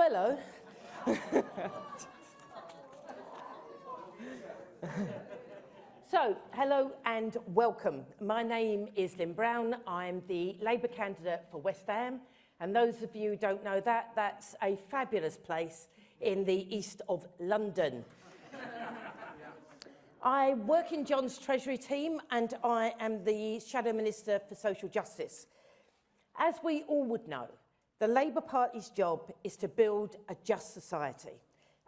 hello. So, hello and welcome. My name is Lynn Brown. I'm the Labour candidate for West Ham. And those of you who don't know that, that's a fabulous place in the east of London. I work in John's Treasury team and I am the Shadow Minister for Social Justice. As we all would know, the Labour Party's job is to build a just society.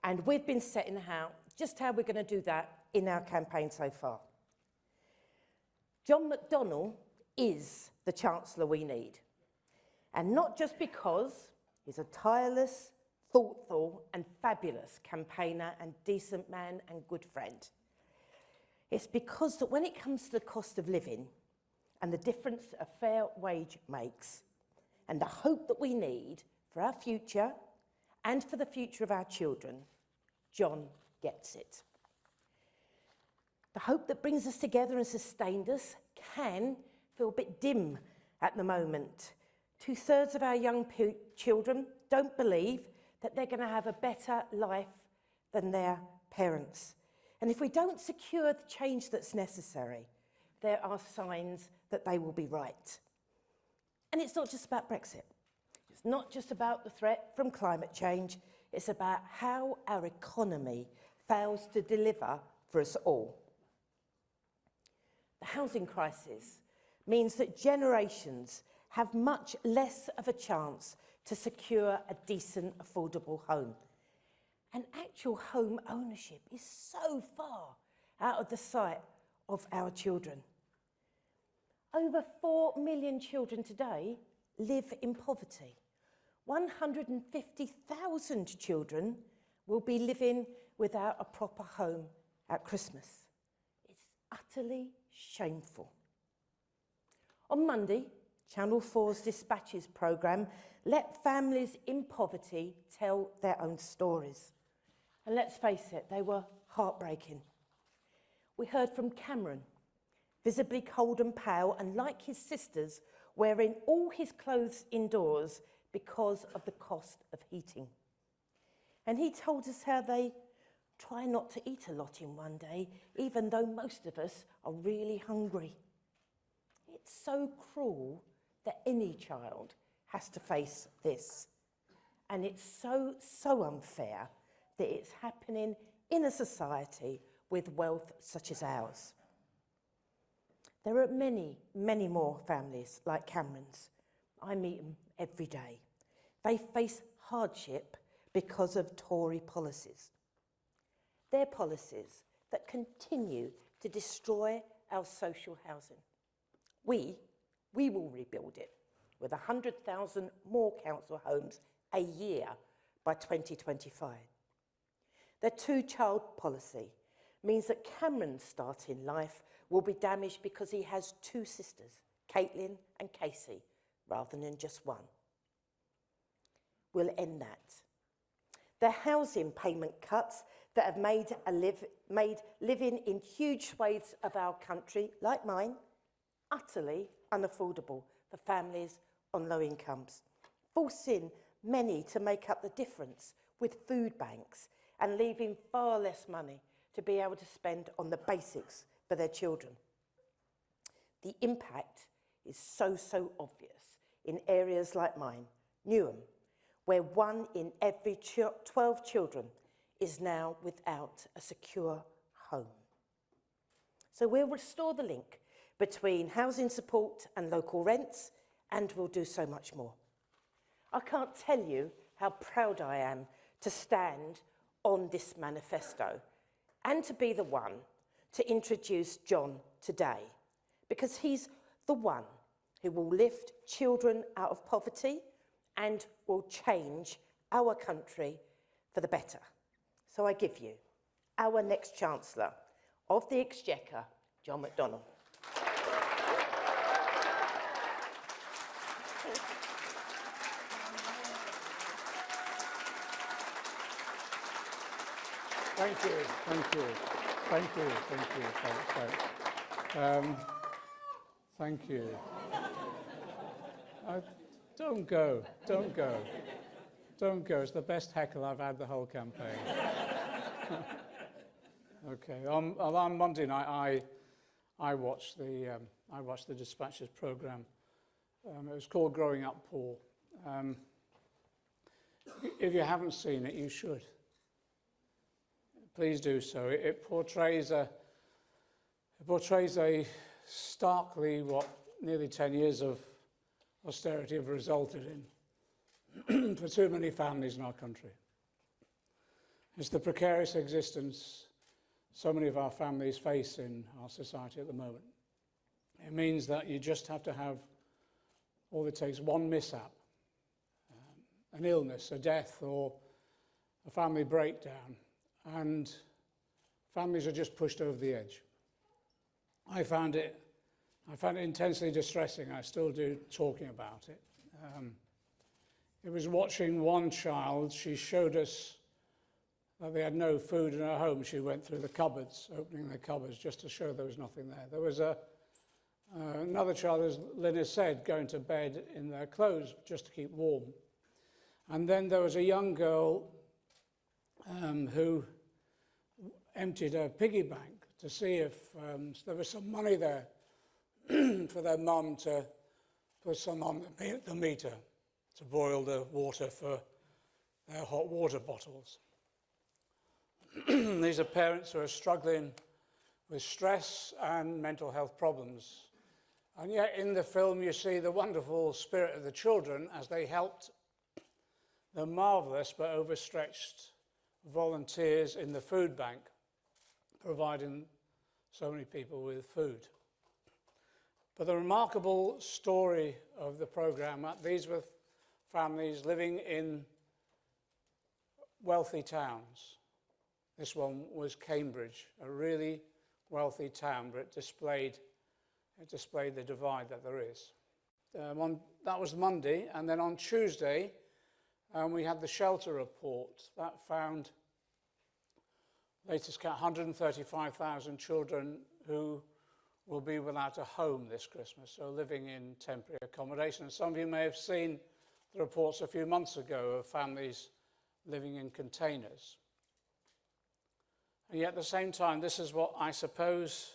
And we've been setting out just how we're going to do that in our campaign so far. John McDonnell is the Chancellor we need. And not just because he's a tireless, thoughtful and fabulous campaigner and decent man and good friend. It's because that when it comes to the cost of living and the difference a fair wage makes and the hope that we need for our future and for the future of our children, John gets it. The hope that brings us together and sustained us can feel a bit dim at the moment. 2/3 of our young children don't believe that they're going to have a better life than their parents. And if we don't secure the change that's necessary, there are signs that they will be right. And it's not just about Brexit. It's not just about the threat from climate change. It's about how our economy fails to deliver for us all. The housing crisis means that generations have much less of a chance to secure a decent, affordable home. And actual home ownership is so far out of the sight of our children. Over 4 million children today live in poverty. 150,000 children will be living without a proper home at Christmas. It's utterly shameful. On Monday, Channel 4's Dispatches programme let families in poverty tell their own stories. And let's face it, they were heartbreaking. We heard from Cameron, visibly cold and pale, and like his sisters, wearing all his clothes indoors because of the cost of heating. And he told us how they try not to eat a lot in one day, even though most of us are really hungry. It's so cruel that any child has to face this. And it's so unfair that it's happening in a society with wealth such as ours. There are many, many more families like Cameron's. I meet them every day. They face hardship because of Tory policies. They're policies that continue to destroy our social housing. We will rebuild it with 100,000 more council homes a year by 2025. Their two-child policy means that Cameron's start in life will be damaged because he has two sisters, Caitlin and Casey, rather than just one. We'll end that. Their housing payment cuts that have made living in huge swathes of our country, like mine, utterly unaffordable for families on low incomes, forcing many to make up the difference with food banks and leaving far less money to be able to spend on the basics for their children. The impact is so obvious in areas like mine, Newham, where 1 in every 12 children is now without a secure home. So we'll restore the link between housing support and local rents, and we'll do so much more. I can't tell you how proud I am to stand on this manifesto and to be the one to introduce John today, because he's the one who will lift children out of poverty and will change our country for the better. So I give you our next Chancellor of the Exchequer, John McDonnell. Thank you. Thank you. Don't go. Don't go. It's the best heckle I've had the whole campaign. Okay. On Monday night, I watched the Dispatches programme. It was called Growing Up Poor. If you haven't seen it, you should. Please do so. It portrays a starkly what nearly 10 years of austerity have resulted in for too many families in our country. It's the precarious existence so many of our families face in our society at the moment. It means that you just have to have all it takes, one mishap, an illness, a death, or a family breakdown, and families are just pushed over the edge. I found it intensely distressing. I still do, talking about it. It was watching one child. She showed us that they had no food in her home. She went through the cupboards, opening the cupboards just to show there was nothing there. There was another child, as Lynn has said, going to bed in their clothes just to keep warm. And then there was a young girl who emptied her piggy bank to see if there was some money there for their mum to put some on the meter to boil the water for their hot water bottles. These are parents who are struggling with stress and mental health problems. And yet in the film you see the wonderful spirit of the children as they helped the marvellous but overstretched volunteers in the food bank, providing so many people with food. But the remarkable story of the programme, these were families living in wealthy towns. This one was Cambridge, a really wealthy town, but it displayed the divide that there is. That was Monday, and then on Tuesday, we had the shelter report that found, latest count, 135,000 children who will be without a home this Christmas, so living in temporary accommodation. And some of you may have seen the reports a few months ago of families living in containers. And yet at the same time, this is what I suppose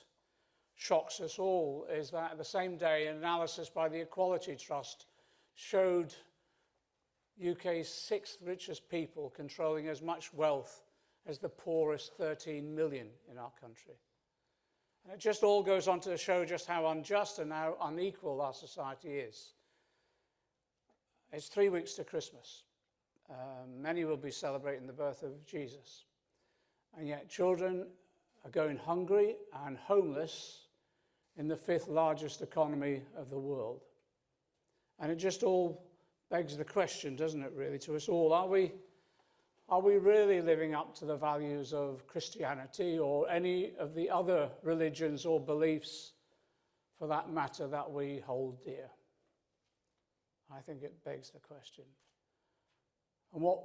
shocks us all, is that at the same day, an analysis by the Equality Trust showed UK's sixth richest people controlling as much wealth as the poorest 13 million in our country. And it just all goes on to show just how unjust and how unequal our society is. It's 3 weeks to Christmas. Many will be celebrating the birth of Jesus. And yet children are going hungry and homeless in the 5th largest economy of the world. And it just all begs the question, doesn't it, really, to us all, are we really living up to the values of Christianity or any of the other religions or beliefs, for that matter, that we hold dear? I think it begs the question. And what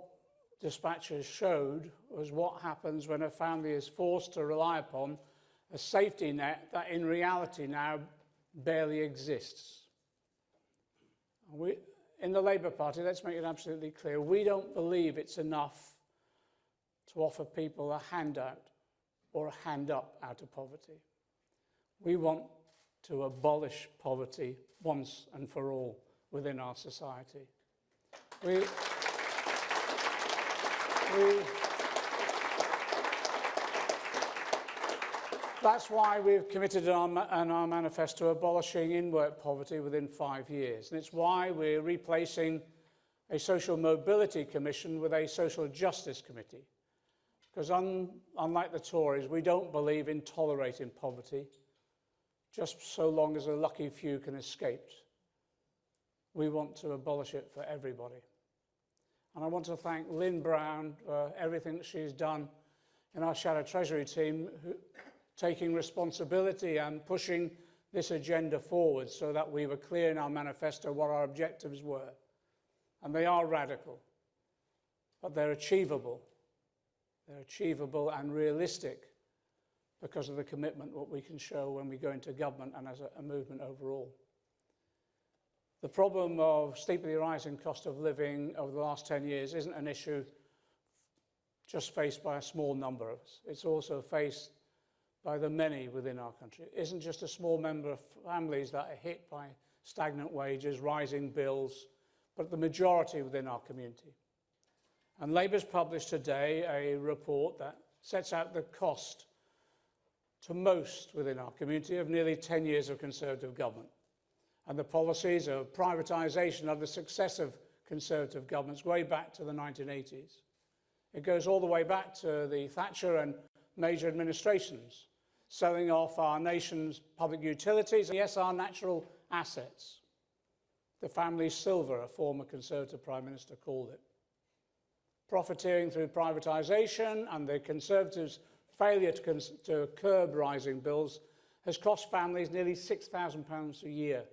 Dispatches showed was what happens when a family is forced to rely upon a safety net that in reality now barely exists. In the Labour Party, let's make it absolutely clear, we don't believe it's enough to offer people a handout or a hand up out of poverty. We want to abolish poverty once and for all within our society. That's why we've committed in our manifesto to abolishing in-work poverty within 5 years. And it's why we're replacing a social mobility commission with a social justice committee. Because unlike the Tories, we don't believe in tolerating poverty just so long as a lucky few can escape. We want to abolish it for everybody. And I want to thank Lynn Brown for everything that she's done in our Shadow Treasury team, taking responsibility and pushing this agenda forward so that we were clear in our manifesto what our objectives were. And they are radical, but they're achievable. They're achievable and realistic because of the commitment what we can show when we go into government and as a movement overall. The problem of steeply rising cost of living over the last 10 years isn't an issue just faced by a small number of us. It's also faced by the many within our country. It isn't just a small number of families that are hit by stagnant wages, rising bills, but the majority within our community. And Labour's published today a report that sets out the cost to most within our community of nearly 10 years of Conservative government, and the policies of privatisation of the successive Conservative governments way back to the 1980s. It goes all the way back to the Thatcher and Major administrations, selling off our nation's public utilities, and yes, our natural assets. The family silver, a former Conservative Prime Minister called it. Profiteering through privatisation and the Conservatives' failure to curb rising bills has cost families nearly £6,000 a year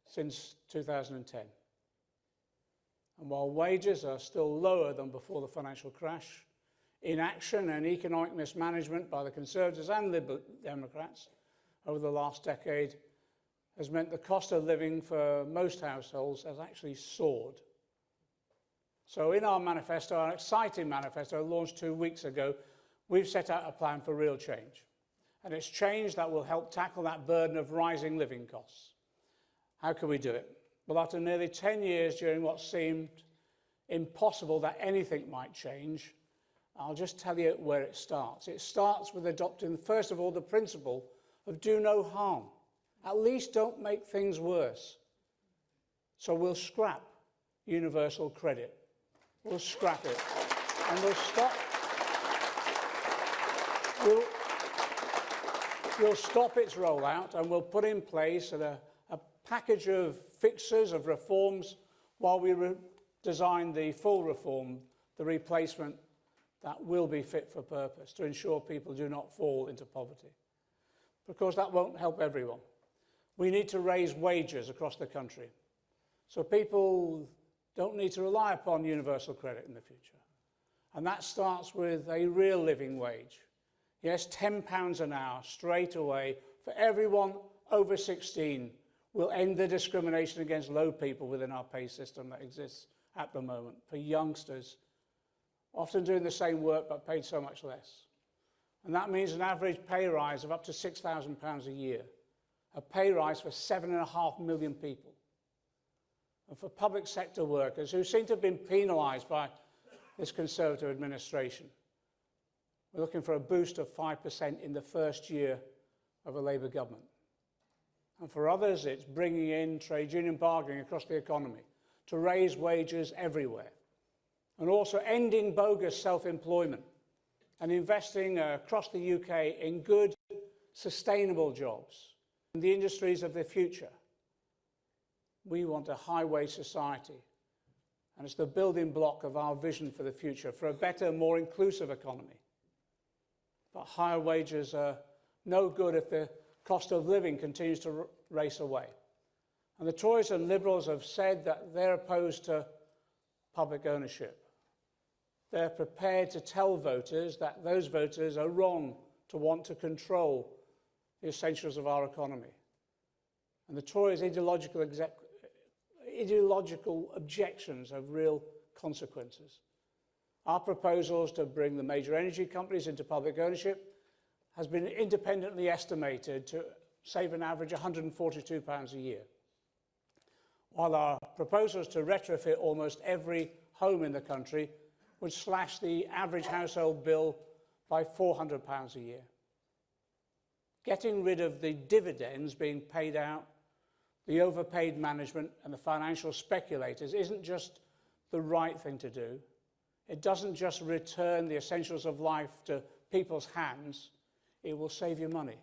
since 2010. And while wages are still lower than before the financial crash, inaction and economic mismanagement by the Conservatives and Liberal Democrats over the last decade has meant the cost of living for most households has actually soared. So in our manifesto, our exciting manifesto launched 2 weeks ago, we've set out a plan for real change. And it's change that will help tackle that burden of rising living costs. How can we do it? Well, after nearly 10 years during what seemed impossible that anything might change, I'll just tell you where it starts. It starts with adopting, first of all, the principle of do no harm. At least don't make things worse. So we'll scrap universal credit. We'll scrap it. And we'll stop its rollout, and we'll put in place a package of fixes, of reforms, while we design the full reform, the replacement that will be fit for purpose to ensure people do not fall into poverty. Of course, that won't help everyone. We need to raise wages across the country so people don't need to rely upon universal credit in the future. And that starts with a real living wage. Yes, £10 an hour straight away for everyone over 16 will end the discrimination against low people within our pay system that exists at the moment for youngsters, often doing the same work but paid so much less. And that means an average pay rise of up to £6,000 a year, a pay rise for 7.5 million people. And for public sector workers who seem to have been penalised by this Conservative administration, we're looking for a boost of 5% in the first year of a Labour government. And for others, it's bringing in trade union bargaining across the economy to raise wages everywhere, and also ending bogus self-employment and investing across the UK in good, sustainable jobs in the industries of the future. We want a high-wage society, and it's the building block of our vision for the future, for a better, more inclusive economy. But higher wages are no good if the cost of living continues to race away. And the Tories and Liberals have said that they're opposed to public ownership. They're prepared to tell voters that those voters are wrong to want to control the essentials of our economy. And the Tories' ideological objections have real consequences. Our proposals to bring the major energy companies into public ownership has been independently estimated to save an average £142 a year, while our proposals to retrofit almost every home in the country would slash the average household bill by £400 a year. Getting rid of the dividends being paid out, the overpaid management and the financial speculators isn't just the right thing to do. It doesn't just return the essentials of life to people's hands. It will save you money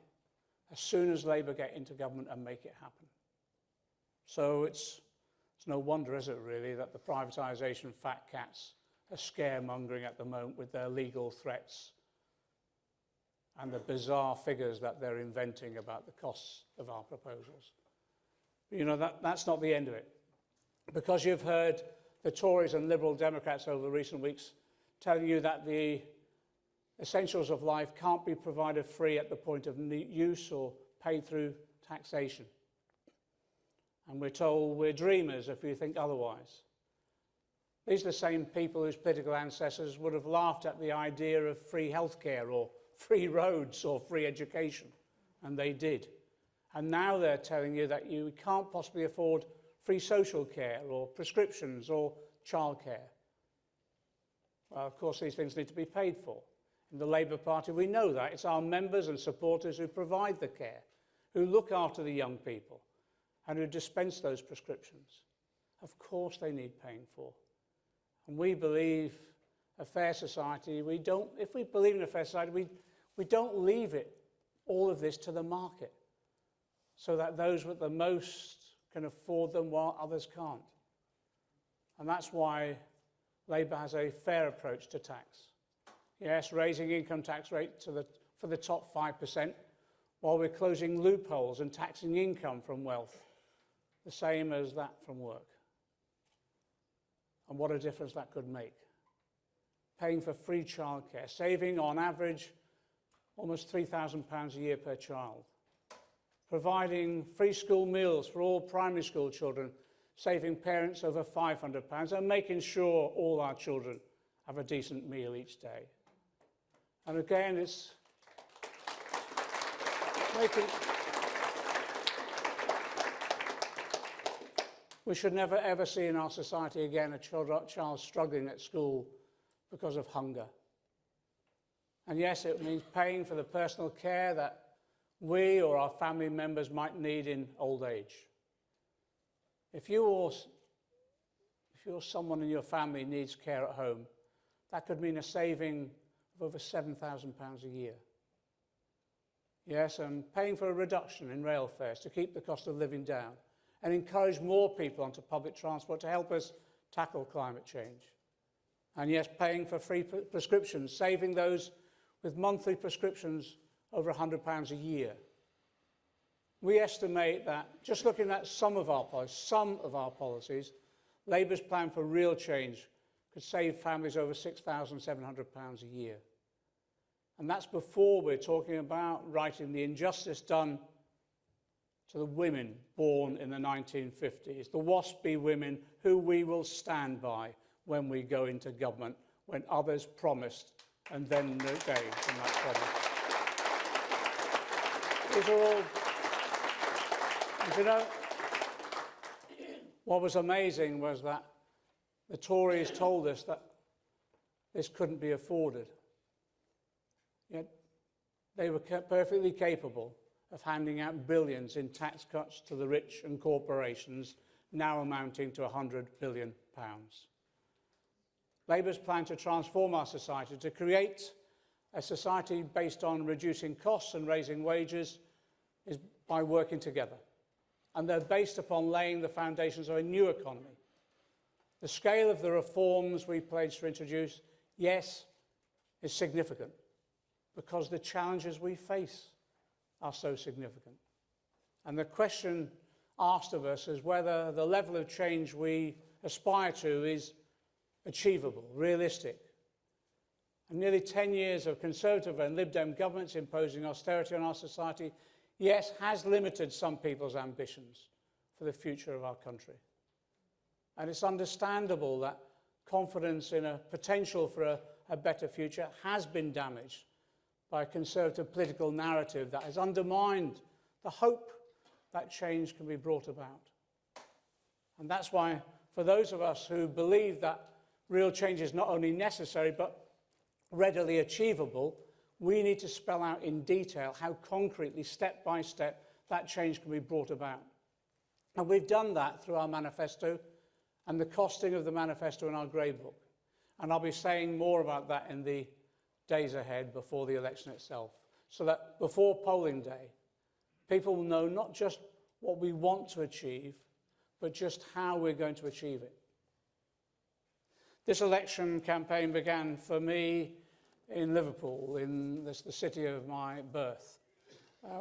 as soon as Labour get into government and make it happen. So it's no wonder, is it really, that the privatisation fat cats are scaremongering at the moment with their legal threats and the bizarre figures that they're inventing about the costs of our proposals. But, you know, that's not the end of it. Because you've heard the Tories and Liberal Democrats over recent weeks telling you that the essentials of life can't be provided free at the point of use or paid through taxation. And we're told we're dreamers if we think otherwise. These are the same people whose political ancestors would have laughed at the idea of free healthcare or free roads or free education, and they did. And now they're telling you that you can't possibly afford free social care or prescriptions or childcare. Well, of course, these things need to be paid for. In the Labour Party, we know that. It's our members and supporters who provide the care, who look after the young people, and who dispense those prescriptions. Of course they need paying for. And we believe a fair society, if we believe in a fair society, we don't leave all of this to the market so that those with the most can afford them while others can't. And that's why Labour has a fair approach to tax. Yes, raising income tax rate for the top 5%, while we're closing loopholes and taxing income from wealth, the same as that from work. And what a difference that could make. Paying for free childcare, saving on average almost £3,000 a year per child. Providing free school meals for all primary school children, saving parents over £500, and making sure all our children have a decent meal each day. And again, it's we should never ever see in our society again a child struggling at school because of hunger. And yes, it means paying for the personal care that we or our family members might need in old age. If you or someone in your family needs care at home, that could mean a saving of over £7,000 a year. Yes, and paying for a reduction in rail fares to keep the cost of living down and encourage more people onto public transport to help us tackle climate change. And yes, paying for free prescriptions, saving those with monthly prescriptions over £100 a year. We estimate that, just looking at some of our policies, Labour's plan for real change could save families over £6,700 a year. And that's before we're talking about righting the injustice done to the women born in the 1950s, the WASPy women who we will stand by when we go into government, when others promised and then gave from that promise. These are all, and you know, what was amazing was that the Tories told us that this couldn't be afforded. Yet they were perfectly capable of handing out billions in tax cuts to the rich and corporations, now amounting to £100 billion. Labour's plan to transform our society, to create a society based on reducing costs and raising wages, is by working together. And they're based upon laying the foundations of a new economy. The scale of the reforms we pledged to introduce, yes, is significant, because the challenges we face are so significant. And the question asked of us is whether the level of change we aspire to is achievable, realistic. And nearly 10 years of Conservative and Lib Dem governments imposing austerity on our society, yes, has limited some people's ambitions for the future of our country. And it's understandable that confidence in a potential for a better future has been damaged by a Conservative political narrative that has undermined the hope that change can be brought about. And that's why, for those of us who believe that real change is not only necessary but readily achievable, we need to spell out in detail how concretely, step by step, that change can be brought about. And we've done that through our manifesto and the costing of the manifesto in our grey book. And I'll be saying more about that in the days ahead before the election itself, so that before polling day, people will know not just what we want to achieve, but just how we're going to achieve it. This election campaign began for me in Liverpool, in the city of my birth.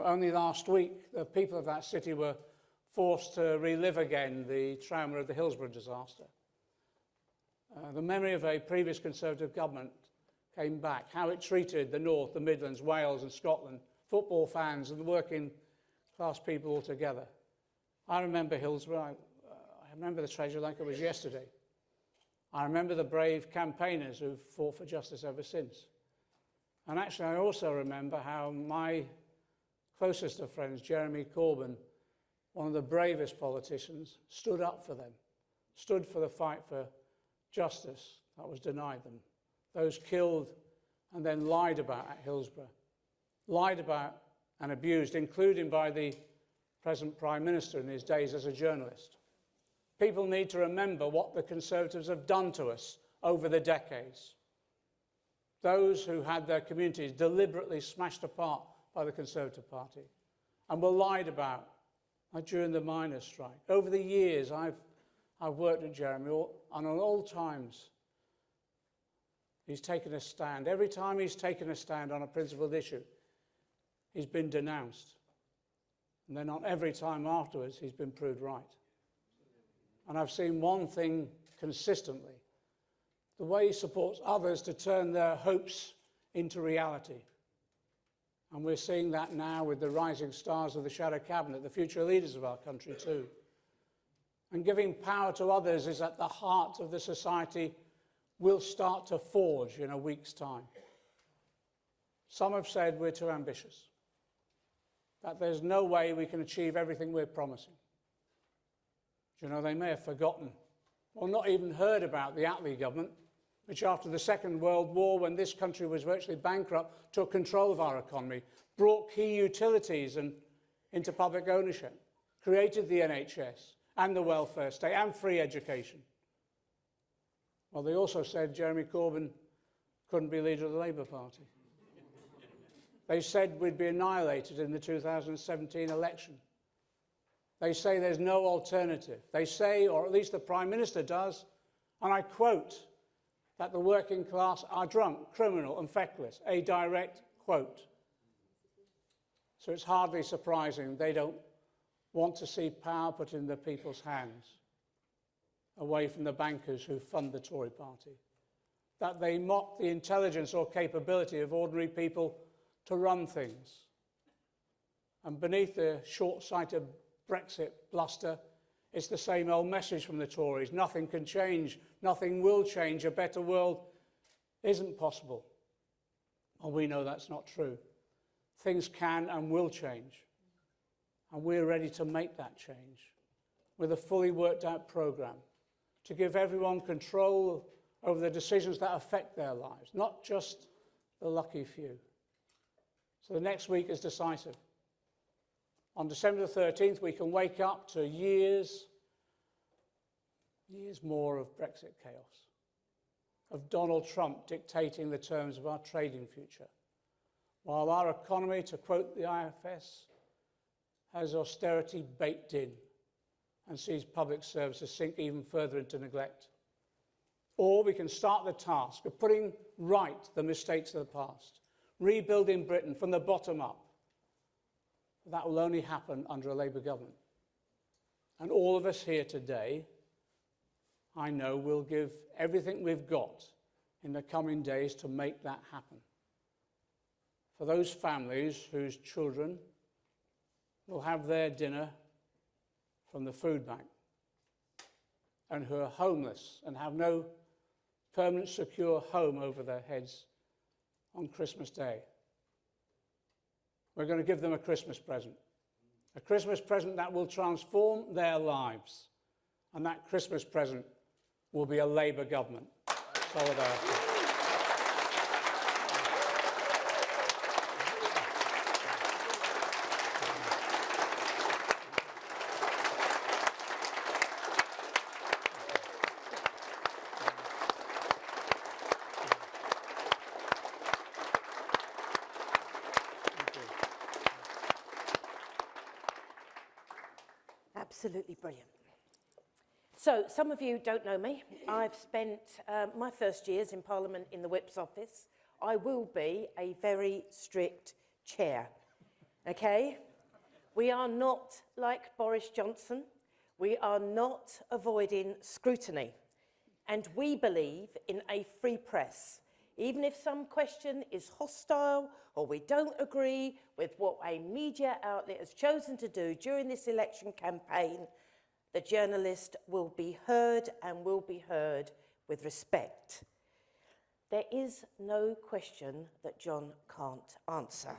Only last week, the people of that city were forced to relive again the trauma of the Hillsborough disaster. The memory of a previous Conservative government came back, how it treated the North, the Midlands, Wales and Scotland, football fans and the working class people altogether. I remember Hillsborough. I remember the tragedy like it was yesterday. I remember the brave campaigners who've fought for justice ever since. And actually, I also remember how my closest of friends, Jeremy Corbyn, one of the bravest politicians, stood up for them, stood for the fight for justice that was denied them. Those killed and then lied about at Hillsborough, lied about and abused, including by the present Prime Minister in his days as a journalist. People need to remember what the Conservatives have done to us over the decades. Those who had their communities deliberately smashed apart by the Conservative Party and were lied about, like during the miners' strike. Over the years, I've worked with Jeremy, and at all times, he's taken a stand. Every time he's taken a stand on a principled issue, he's been denounced. And then not every time afterwards, he's been proved right. And I've seen one thing consistently: the way he supports others to turn their hopes into reality. And we're seeing that now with the rising stars of the Shadow Cabinet, the future leaders of our country too. And giving power to others is at the heart of the society we'll start to forge in a week's time. Some have said we're too ambitious, that there's no way we can achieve everything we're promising. Do you know, they may have forgotten or not even heard about the Attlee government, which after the Second World War, when this country was virtually bankrupt, took control of our economy, brought key utilities into public ownership, created the NHS and the welfare state and free education. Well, they also said Jeremy Corbyn couldn't be leader of the Labour Party. They said we'd be annihilated in the 2017 election. They say there's no alternative. They say, or at least the Prime Minister does, and I quote, that the working class are drunk, criminal and feckless, a direct quote. So it's hardly surprising they don't want to see power put in the people's hands, away from the bankers who fund the Tory party, that they mock the intelligence or capability of ordinary people to run things. And beneath the short-sighted Brexit bluster, it's the same old message from the Tories: nothing can change, nothing will change, a better world isn't possible. Well, we know that's not true. Things can and will change, and we're ready to make that change with a fully worked out programme to give everyone control over the decisions that affect their lives, not just the lucky few. So the next week is decisive. On December the 13th, we can wake up to years more of Brexit chaos, of Donald Trump dictating the terms of our trading future, while our economy, to quote the IFS, has austerity baked in and sees public services sink even further into neglect. Or we can start the task of putting right the mistakes of the past, rebuilding Britain from the bottom up. That will only happen under a Labour government. And all of us here today, I know, will give everything we've got in the coming days to make that happen. For those families whose children will have their dinner from the food bank and who are homeless and have no permanent secure home over their heads on Christmas Day, we're going to give them a Christmas present that will transform their lives. And that Christmas present will be a Labour government. Solidarity. Absolutely brilliant. So, some of you don't know me. I've spent my first years in Parliament in the Whip's office. I will be a very strict chair, okay? We are not like Boris Johnson. We are not avoiding scrutiny. And we believe in a free press, even if some question is hostile or we don't agree with what a media outlet has chosen to do during this election campaign, the journalist will be heard and will be heard with respect. There is no question that John can't answer.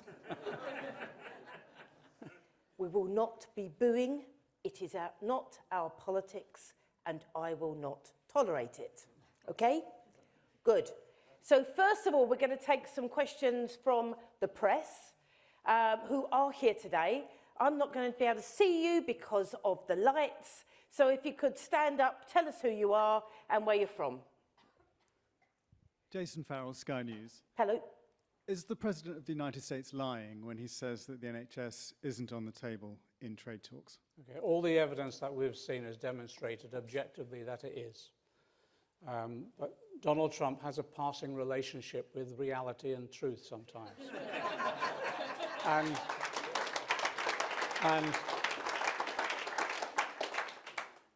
We will not be booing. It is not our politics, and I will not tolerate it. Okay? Good. So first of all, we're going to take some questions from the press who are here today. I'm not going to be able to see you because of the lights. So if you could stand up, tell us who you are and where you're from. Jason Farrell, Sky News. Hello. Is the President of the United States lying when he says that the NHS isn't on the table in trade talks? Okay, all the evidence that we've seen has demonstrated objectively that it is. But Donald Trump has a passing relationship with reality and truth sometimes.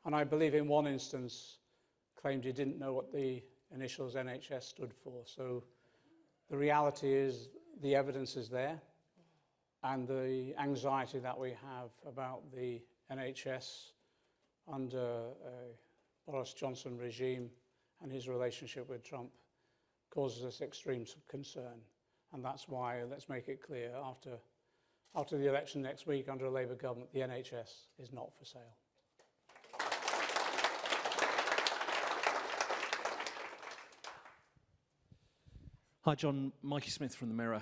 and I believe in one instance claimed he didn't know what the initials NHS stood for. So the reality is the evidence is there, and the anxiety that we have about the NHS under Boris Johnson regime and his relationship with Trump causes us extreme concern. And that's why, let's make it clear, after the election next week under a Labour government, the NHS is not for sale. Hi, John. Mikey Smith from The Mirror.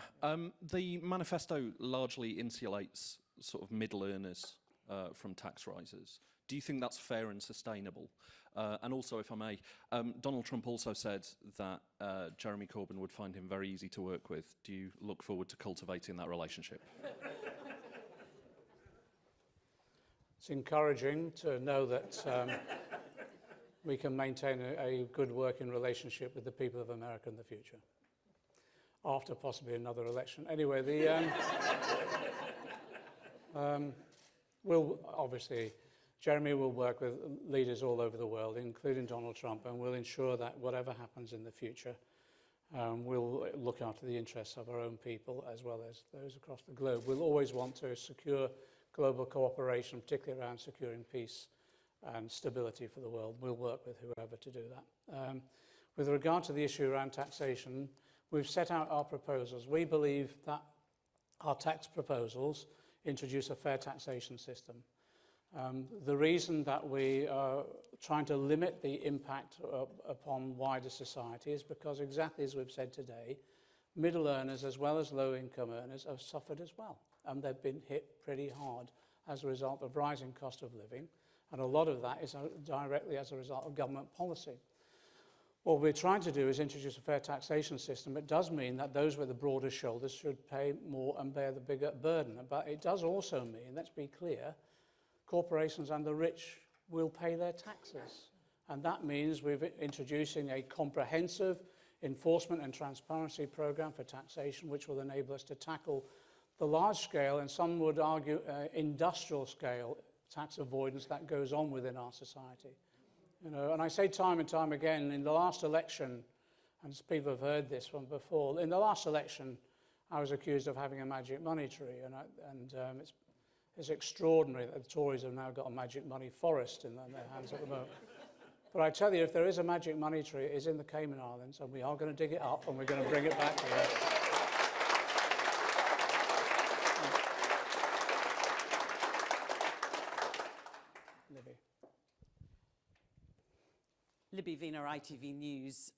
The manifesto largely insulates sort of middle earners from tax rises. Do you think that's fair and sustainable? And also, if I may, Donald Trump also said that Jeremy Corbyn would find him very easy to work with. Do you look forward to cultivating that relationship? It's encouraging to know that we can maintain a good working relationship with the people of America in the future, after possibly another election. Anyway, Jeremy will work with leaders all over the world, including Donald Trump, and we'll ensure that whatever happens in the future, we'll look after the interests of our own people as well as those across the globe. We'll always want to secure global cooperation, particularly around securing peace and stability for the world. We'll work with whoever to do that. With regard to the issue around taxation, we've set out our proposals. We believe that our tax proposals introduce a fair taxation system. The reason that we are trying to limit the impact upon wider society is because, exactly as we've said today, middle earners as well as low income earners have suffered as well, and they've been hit pretty hard as a result of rising cost of living, and a lot of that is directly as a result of government policy. What we're trying to do is introduce a fair taxation system. It does mean that those with the broader shoulders should pay more and bear the bigger burden, but it does also mean, let's be clear, corporations and the rich will pay their taxes. And that means we're introducing a comprehensive enforcement and transparency program for taxation, which will enable us to tackle the large scale, and some would argue industrial scale, tax avoidance that goes on within our society. You know, and I say time and time again, in the last election, and people have heard this from before, in the last election, I was accused of having a magic money tree, and it's extraordinary that the Tories have now got a magic money forest in their hands at the moment. But I tell you, if there is a magic money tree, it is in the Cayman Islands, and we are going to dig it up, and we're going to bring it back here. Libby. Libby Wiener, ITV News.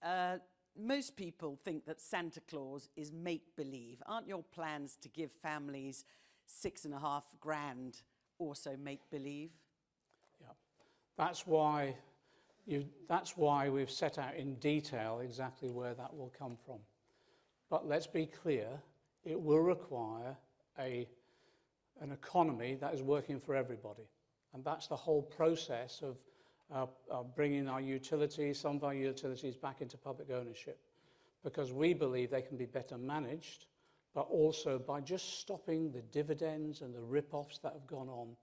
Most people think that Santa Claus is make-believe. Aren't your plans to give families $6.5 grand also make-believe? Yeah, that's why we've set out in detail exactly where that will come from. But let's be clear, it will require an economy that is working for everybody. And that's the whole process of bringing our utilities, some of our utilities, back into public ownership, because we believe they can be better managed, but also by just stopping the dividends and the rip-offs that have gone on,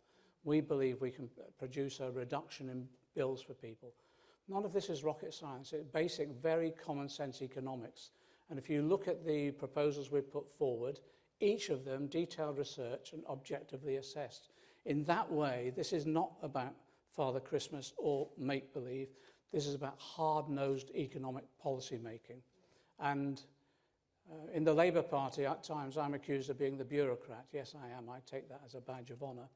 we believe we can produce a reduction in bills for people. None of this is rocket science. It's basic, very common sense economics. And if you look at the proposals we've put forward, each of them detailed research and objectively assessed. In that way, this is not about Father Christmas or make-believe. This is about hard-nosed economic policy making. And in the Labour Party, at times, I'm accused of being the bureaucrat. Yes, I am. I take that as a badge of honour.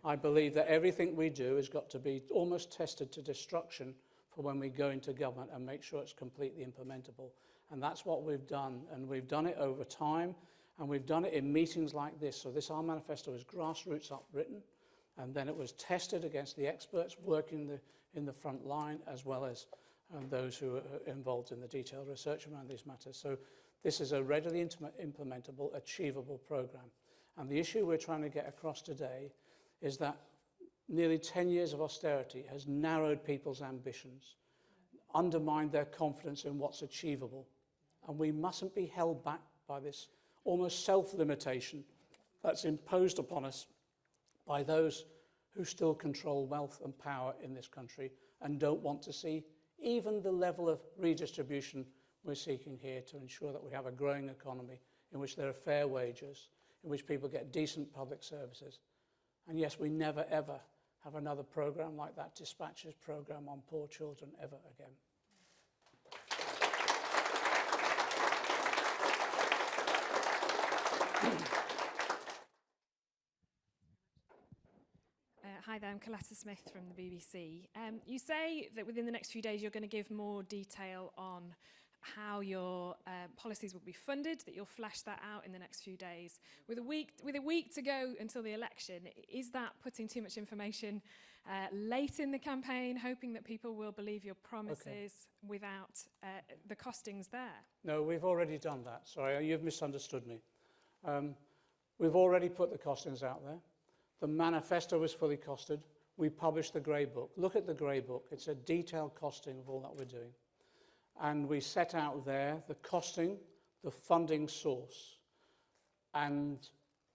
I believe that everything we do has got to be almost tested to destruction for when we go into government and make sure it's completely implementable. And that's what we've done. And we've done it over time, and we've done it in meetings like this. So our manifesto is grassroots up written, and then it was tested against the experts working in the front line, as well as those who are involved in the detailed research around these matters. So this is a readily implementable, achievable program. And the issue we're trying to get across today is that nearly 10 years of austerity has narrowed people's ambitions, undermined their confidence in what's achievable. And we mustn't be held back by this almost self-limitation that's imposed upon us by those who still control wealth and power in this country and don't want to see even the level of redistribution we're seeking here to ensure that we have a growing economy in which there are fair wages, in which people get decent public services. And yes, we never, ever have another programme like that Dispatches programme on poor children ever again. Hi there, I'm Coletta Smith from the BBC. You say that within the next few days you're going to give more detail on how your policies will be funded, that you'll flesh that out in the next few days. With a week to go until the election, is that putting too much information late in the campaign, hoping that people will believe your promises without the costings there? No, we've already done that. Sorry, you've misunderstood me. We've already put the costings out there. The manifesto is fully costed. We published the grey book. Look at the grey book. It's a detailed costing of all that we're doing. And we set out there the costing, the funding source. And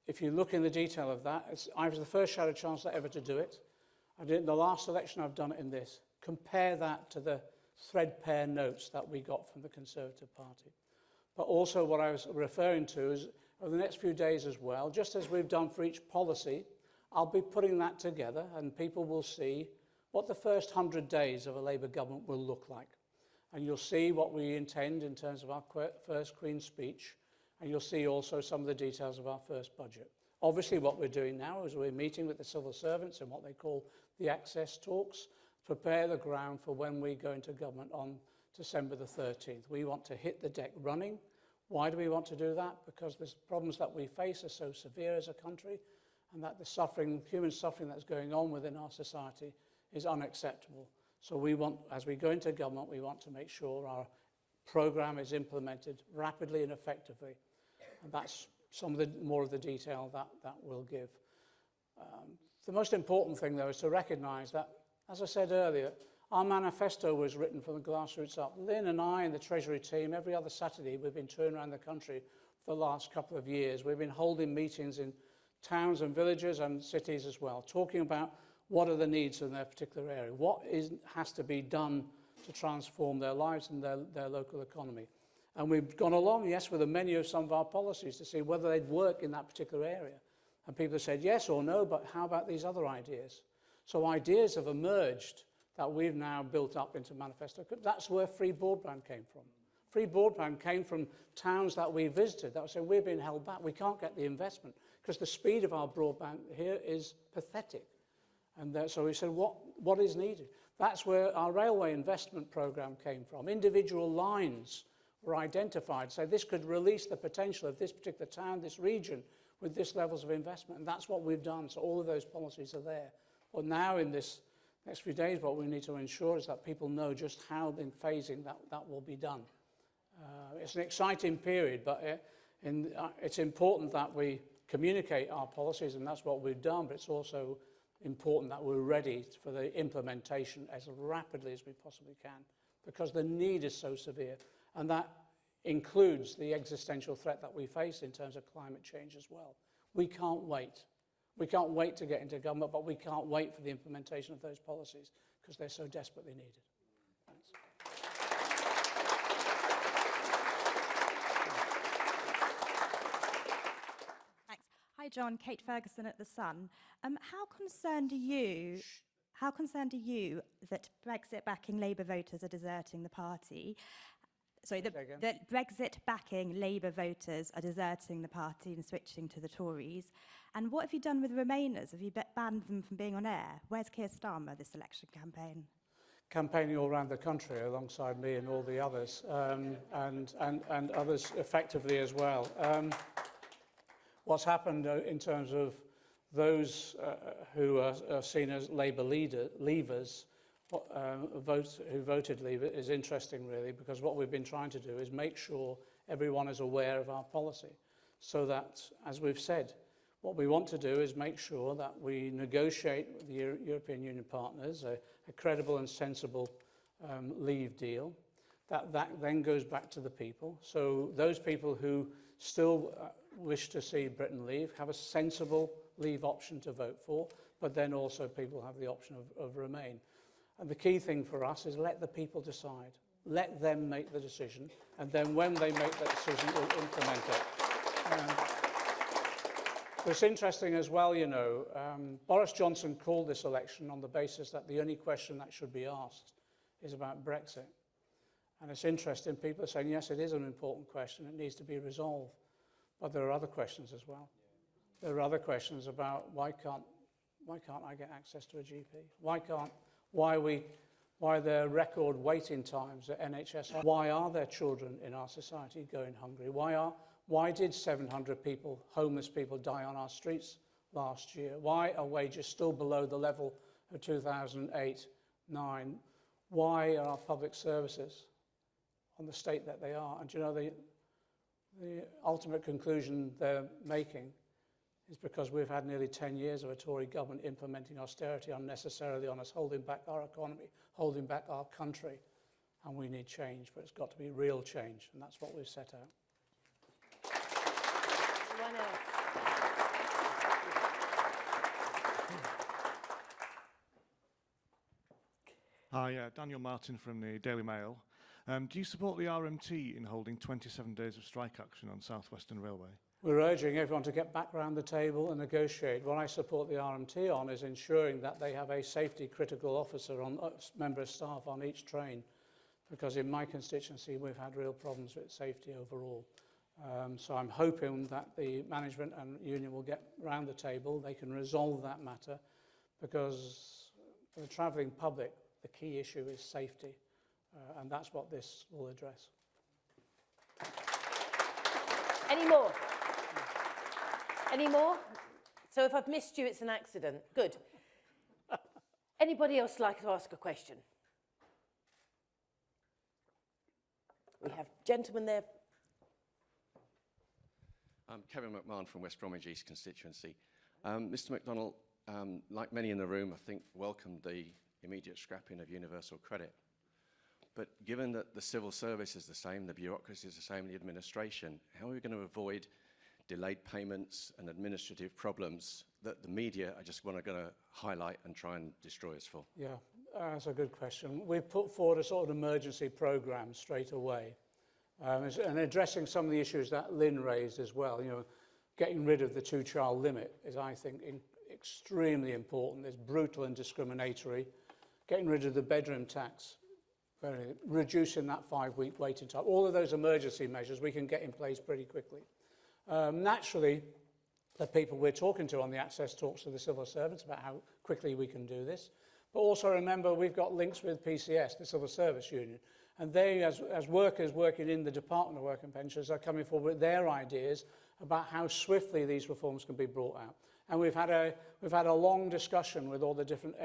if you look in the detail of that, I was the first Shadow Chancellor ever to do it. I did it in the last election, I've done it in this. Compare that to the threadbare notes that we got from the Conservative Party. But also what I was referring to is over the next few days as well, just as we've done for each policy, I'll be putting that together and people will see what the first 100 days of a Labour government will look like. And you'll see what we intend in terms of our first Queen's speech, and you'll see also some of the details of our first budget. Obviously what we're doing now is we're meeting with the civil servants in what they call the access talks, prepare the ground for when we go into government on December the 13th. We want to hit the deck running. Why do we want to do that? Because the problems that we face are so severe as a country, and that the suffering, human suffering that's going on within our society is unacceptable. So we want, as we go into government, we want to make sure our programme is implemented rapidly and effectively. And that's some of the more of the detail that we'll give. The most important thing, though, is to recognise that, as I said earlier, our manifesto was written from the grassroots up. Lynn and I and the Treasury team, every other Saturday, we've been touring around the country for the last couple of years. We've been holding meetings in towns and villages and cities as well, talking about what are the needs in their particular area, what has to be done to transform their lives and their local economy. And we've gone along, yes, with a menu of some of our policies to see whether they'd work in that particular area. And people have said yes or no, but how about these other ideas? So ideas have emerged that we've now built up into manifesto. That's where free broadband came from. Free broadband came from towns that we visited that were saying, we're being held back, we can't get the investment, because the speed of our broadband here is pathetic. And so we said, what is needed? That's where our railway investment programme came from. Individual lines were identified, so this could release the potential of this particular town, this region, with this levels of investment. And that's what we've done. So all of those policies are there. But now in this next few days, what we need to ensure is that people know just how in phasing that will be done. It's an exciting period, but it's important that we communicate our policies, and that's what we've done, but it's also important that we're ready for the implementation as rapidly as we possibly can, because the need is so severe, and that includes the existential threat that we face in terms of climate change as well. We can't wait. We can't wait to get into government, but we can't wait for the implementation of those policies because they're so desperately needed. Thanks. John, Kate Ferguson at The Sun. How concerned are you that Brexit-backing Labour voters are deserting the party? Sorry, that Brexit-backing Labour voters are deserting the party and switching to the Tories. And what have you done with Remainers? Have you banned them from being on air? Where's Keir Starmer this election campaign? Campaigning all around the country alongside me and all the others, and others effectively as well. What's happened in terms of those who are seen as Labour leavers, who voted Leave is interesting really, because what we've been trying to do is make sure everyone is aware of our policy, so that, as we've said, what we want to do is make sure that we negotiate with the European Union partners a credible and sensible leave deal, that then goes back to the people. So those people who still wish to see Britain leave have a sensible leave option to vote for, but then also people have the option of remain. And the key thing for us is let the people decide. Let them make the decision, and then when they make that decision, we'll implement it. It's interesting as well, you know, Boris Johnson called this election on the basis that the only question that should be asked is about Brexit. And it's interesting, people are saying, yes, it is an important question, it needs to be resolved. But there are other questions as well. There are other questions about why can't I get access to a GP? Why there are record waiting times at NHS? Why are there children in our society going hungry? Why did 700 people, homeless people, die on our streets last year? Why are wages still below the level of 2008-9? Why are our public services on the state that they are? And you know, the ultimate conclusion they're making is because we've had nearly 10 years of a Tory government implementing austerity unnecessarily on us, holding back our economy, holding back our country. And we need change, but it's got to be real change, and that's what we've set out. Anyone else? Hi, Daniel Martin from the Daily Mail. Do you support the RMT in holding 27 days of strike action on South Western Railway? We're urging everyone to get back around the table and negotiate. What I support the RMT on is ensuring that they have a safety critical officer, member of staff on each train, because in my constituency we've had real problems with safety overall. So I'm hoping that the management and union will get round the table, they can resolve that matter, because for the travelling public the key issue is safety, and that's what this will address. Any more? Any more? So if I've missed you, it's an accident. Good. Anybody else like to ask a question? We have a gentleman there. I'm Kevin McMahon from West Bromwich East constituency. Mr McDonnell, like many in the room, I think welcomed the immediate scrapping of universal credit. But given that the civil service is the same, the bureaucracy is the same, the administration, how are we going to avoid delayed payments and administrative problems that the media are just going to highlight and try and destroy us for? Yeah, that's a good question. We've put forward a sort of emergency programme straight away, and addressing some of the issues that Lynn raised as well. You know, getting rid of the two-child limit is, I think, extremely important. It's brutal and discriminatory. Getting rid of the bedroom tax, reducing that 5-week waiting time. All of those emergency measures we can get in place pretty quickly. Naturally, the people we're talking to on the Access talks to the civil servants about how quickly we can do this. But also remember, we've got links with PCS, the Civil Service Union, and they, as workers working in the Department of Work and Pensions, are coming forward with their ideas about how swiftly these reforms can be brought out. And we've had a long discussion with all the different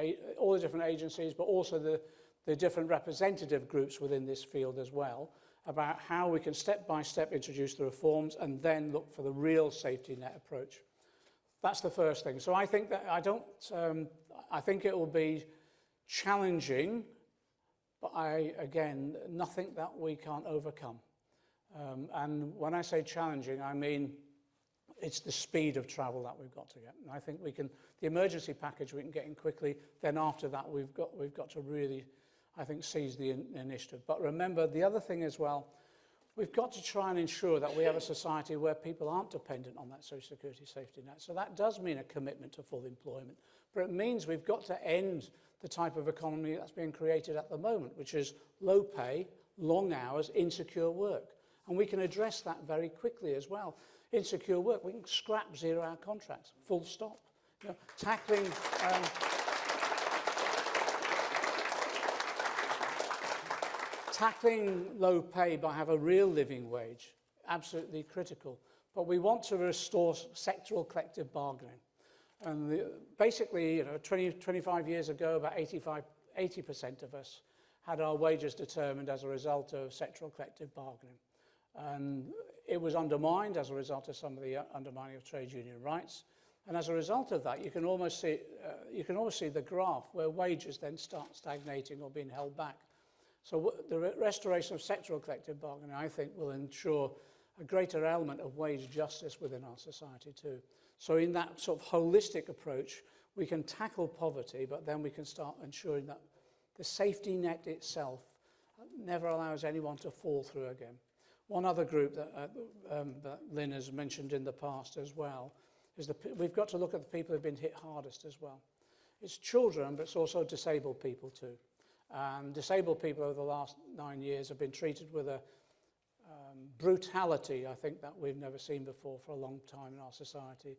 agencies, but also the different representative groups within this field as well, about how we can step by step introduce the reforms and then look for the real safety net approach. That's the first thing. So I think that I think it will be challenging, but again, nothing that we can't overcome. And when I say challenging, I mean it's the speed of travel that we've got to get. And I think we can, the emergency package we can get in quickly. Then after that, we've got to really, I think, seize the initiative. But remember, the other thing as well, we've got to try and ensure that we have a society where people aren't dependent on that social security safety net. So that does mean a commitment to full employment. But it means we've got to end the type of economy that's being created at the moment, which is low pay, long hours, insecure work. And we can address that very quickly as well. Insecure work, we can scrap zero-hour contracts, full stop. You know, tackling low pay by having a real living wage, absolutely critical. But we want to restore sectoral collective bargaining. And basically, 25 years ago, about 80% of us had our wages determined as a result of sectoral collective bargaining. And it was undermined as a result of some of the undermining of trade union rights. And as a result of that, you can almost see the graph where wages then start stagnating or being held back. So the restoration of sectoral collective bargaining, I think, will ensure a greater element of wage justice within our society too. So in that sort of holistic approach, we can tackle poverty, but then we can start ensuring that the safety net itself never allows anyone to fall through again. One other group that Lynn has mentioned in the past as well is we've got to look at the people who've been hit hardest as well. It's children, but it's also disabled people too. Disabled people over the last 9 years have been treated with a brutality, I think, that we've never seen before for a long time in our society.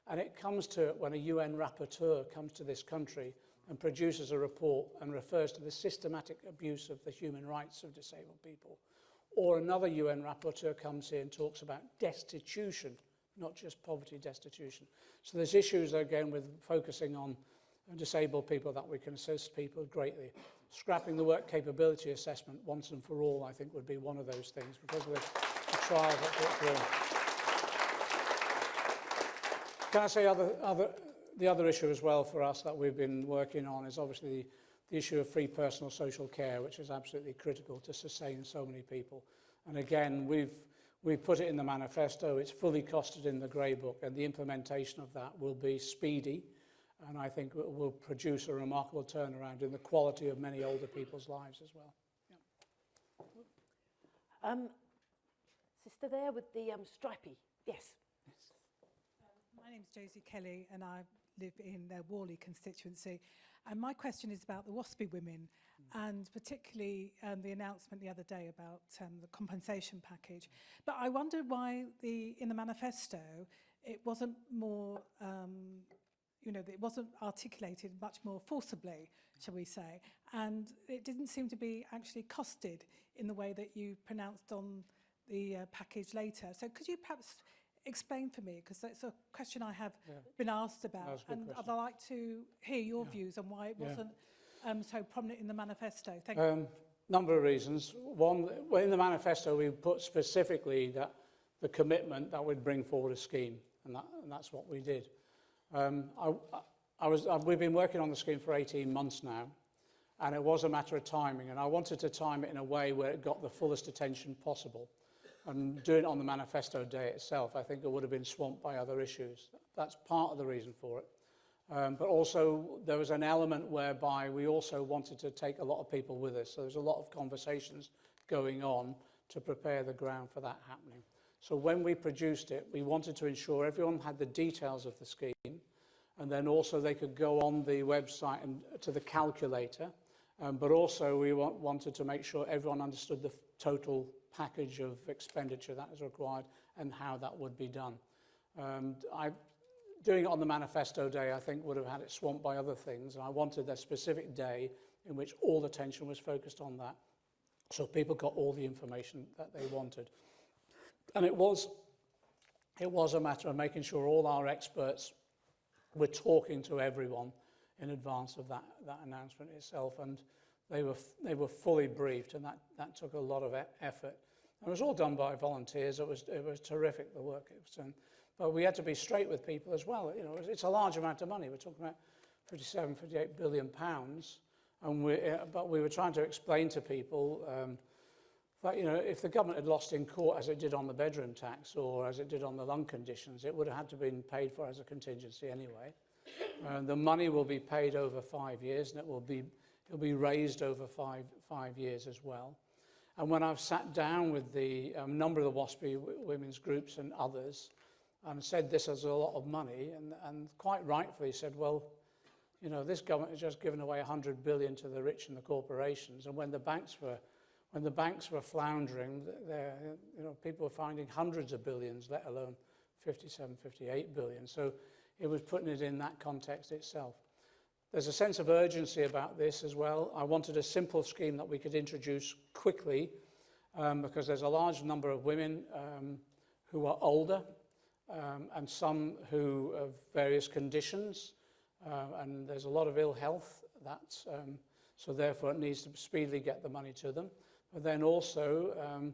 And it comes to it when a UN rapporteur comes to this country and produces a report and refers to the systematic abuse of the human rights of disabled people. Or another UN rapporteur comes here and talks about destitution, not just poverty, destitution. So there's issues, again, with focusing on disabled people that we can assist people greatly. Scrapping the work capability assessment once and for all, I think, would be one of those things because of the trials that put through. Can I say the other issue as well for us that we've been working on is obviously the issue of free personal social care, which is absolutely critical to sustain so many people. And again, we've put it in the manifesto, it's fully costed in the grey book, and the implementation of that will be speedy. And I think it will produce a remarkable turnaround in the quality of many older people's lives as well. Yeah. Sister there with the stripy. Yes. My name's Josie Kelly and I live in the Worley constituency. And my question is about the WASPI women and particularly the announcement the other day about the compensation package. But I wondered why in the manifesto it wasn't more it wasn't articulated much more forcibly, shall we say, and it didn't seem to be actually costed in the way that you pronounced on the package later. So could you perhaps explain for me, because that's a question I have been asked about, and I'd like to hear your views on why it wasn't so prominent in the manifesto. Thank you. Number of reasons. One, in the manifesto we put specifically that the commitment that we'd bring forward a scheme, and that's what we did. We've been working on the scheme for 18 months now, and it was a matter of timing, and I wanted to time it in a way where it got the fullest attention possible. And doing it on the manifesto day itself, I think it would have been swamped by other issues. That's part of the reason for it. But also, there was an element whereby we also wanted to take a lot of people with us. So there's a lot of conversations going on to prepare the ground for that happening. So when we produced it, we wanted to ensure everyone had the details of the scheme, and then also they could go on the website and to the calculator. But also we wanted to make sure everyone understood the total package of expenditure that is required and how that would be done. Doing it on the manifesto day, I think, would have had it swamped by other things, and I wanted a specific day in which all attention was focused on that, so people got all the information that they wanted. And it was a matter of making sure all our experts were talking to everyone in advance of that announcement itself, and they were fully briefed, and that took a lot of effort. And it was all done by volunteers. It was terrific, the work it was done. But we had to be straight with people as well. You know, it's a large amount of money. We're talking about 58 billion pounds, but we were trying to explain to people that, you know, if the government had lost in court as it did on the bedroom tax or as it did on the lung conditions, it would have had to been paid for as a contingency anyway. The money will be paid over 5 years, and it'll be raised over five years as well. And when I've sat down with the number of the WASPI women's groups and others and said this is a lot of money, and quite rightfully said, well, you know, this government has just given away 100 billion to the rich and the corporations, and when the banks were floundering, you know, people were finding hundreds of billions, let alone 57, 58 billion. So it was putting it in that context itself. There's a sense of urgency about this as well. I wanted a simple scheme that we could introduce quickly because there's a large number of women who are older and some who have various conditions and there's a lot of ill health so therefore it needs to speedily get the money to them. But then also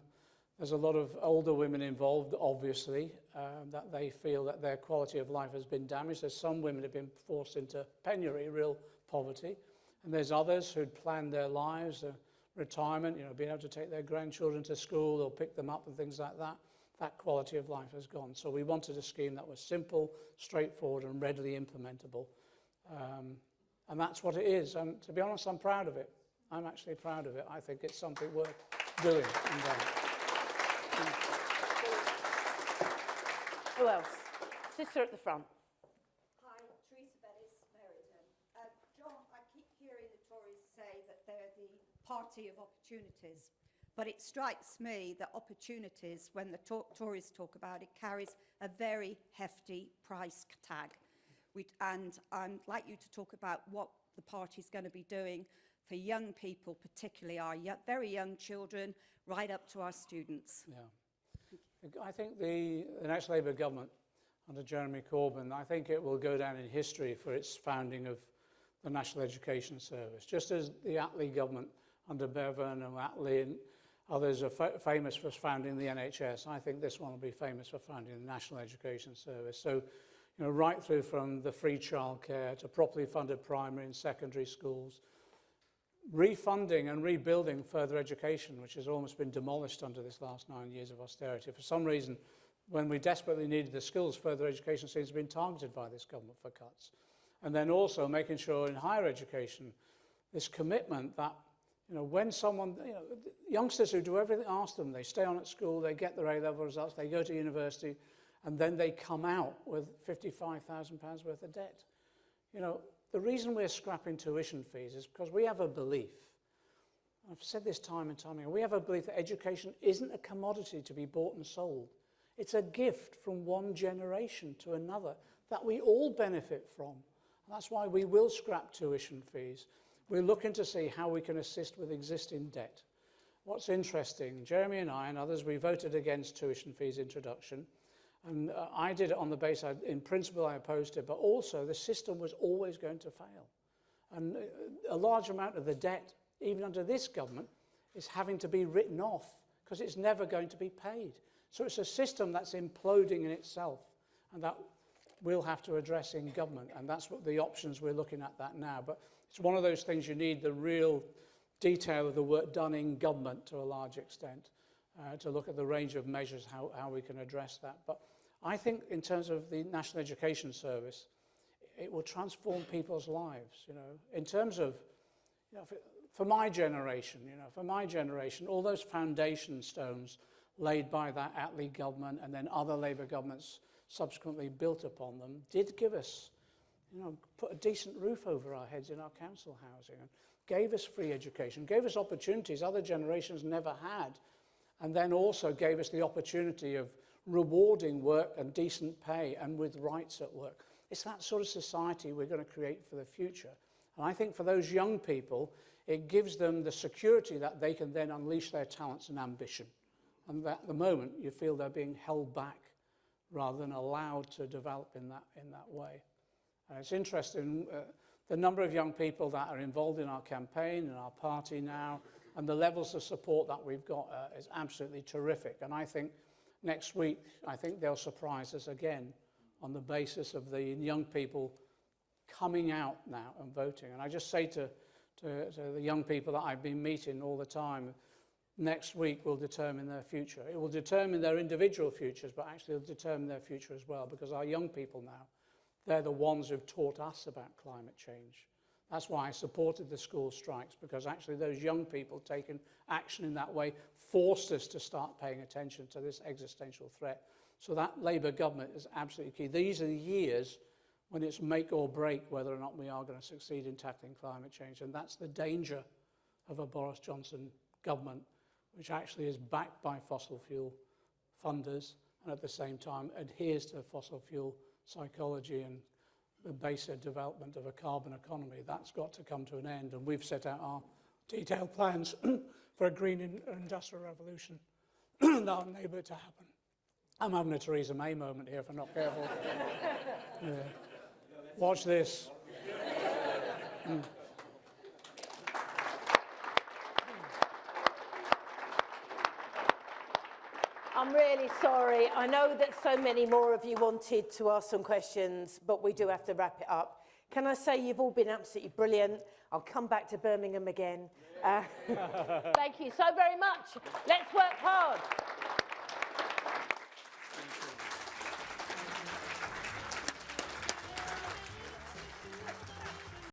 there's a lot of older women involved, obviously, that they feel that their quality of life has been damaged. There's some women who have been forced into penury, real poverty. And there's others who'd planned their lives, retirement, you know, being able to take their grandchildren to school or pick them up and things like that. That quality of life has gone. So we wanted a scheme that was simple, straightforward, and readily implementable. And that's what it is. And to be honest, I'm proud of it. I'm actually proud of it. I think it's something worth doing. Who else? Sister at the front. Hi, Teresa Bellis, Meriden. John, I keep hearing the Tories say that they're the party of opportunities, but it strikes me that opportunities, when the Tories talk about it, carries a very hefty price tag. And I'd like you to talk about what the party's going to be doing for young people, particularly our very young children, right up to our students. Yeah. I think the next Labour government under Jeremy Corbyn, I think it will go down in history for its founding of the National Education Service. Just as the Attlee government under Bevan and Attlee and others are famous for founding the NHS, I think this one will be famous for founding the National Education Service. So, you know, right through from the free childcare to properly funded primary and secondary schools, refunding and rebuilding further education, which has almost been demolished under this last 9 years of austerity. For some reason, when we desperately needed the skills, further education seems to have been targeted by this government for cuts. And then also making sure in higher education, this commitment that, you know, when someone, you know, youngsters who do everything asked them, they stay on at school, they get their A-level results, they go to university, and then they come out with £55,000 worth of debt. You know, the reason we're scrapping tuition fees is because we have a belief, I've said this time and time again, we have a belief that education isn't a commodity to be bought and sold. It's a gift from one generation to another that we all benefit from. And that's why we will scrap tuition fees. We're looking to see how we can assist with existing debt. What's interesting, Jeremy and I and others, we voted against tuition fees introduction. And I did it on the basis, in principle, I opposed it, but also the system was always going to fail. And a large amount of the debt, even under this government, is having to be written off because it's never going to be paid. So it's a system that's imploding in itself, and that we'll have to address in government, and that's what the options we're looking at that now. But it's one of those things you need the real detail of the work done in government to a large extent to look at the range of measures, how we can address that. But I think in terms of the National Education Service, it will transform people's lives, you know, in terms of, you know, for my generation, all those foundation stones laid by that Attlee government and then other Labour governments subsequently built upon them did give us, you know, put a decent roof over our heads in our council housing and gave us free education, gave us opportunities other generations never had, and then also gave us the opportunity of rewarding work and decent pay and with rights at work. It's that sort of society we're going to create for the future. And I think for those young people, it gives them the security that they can then unleash their talents and ambition. And at the moment, you feel they're being held back rather than allowed to develop in that way. And it's interesting, the number of young people that are involved in our campaign and our party now, and the levels of support that we've got is absolutely terrific. And I think next week, I think they'll surprise us again on the basis of the young people coming out now and voting. And I just say to the young people that I've been meeting all the time, next week will determine their future. It will determine their individual futures, but actually it'll determine their future as well, because our young people now, they're the ones who've taught us about climate change. That's why I supported the school strikes, because actually those young people taking action in that way forced us to start paying attention to this existential threat. So that Labour government is absolutely key. These are the years when it's make or break whether or not we are going to succeed in tackling climate change. And that's the danger of a Boris Johnson government, which actually is backed by fossil fuel funders and at the same time adheres to fossil fuel psychology and the basic development of a carbon economy. That's got to come to an end, and we've set out our detailed plans for a green industrial revolution that will enable it to happen. I'm having a Theresa May moment here if I'm not careful. Yeah. Watch this. I'm really sorry. I know that so many more of you wanted to ask some questions, but we do have to wrap it up. Can I say you've all been absolutely brilliant. I'll come back to Birmingham again. Thank you so very much. Let's work hard.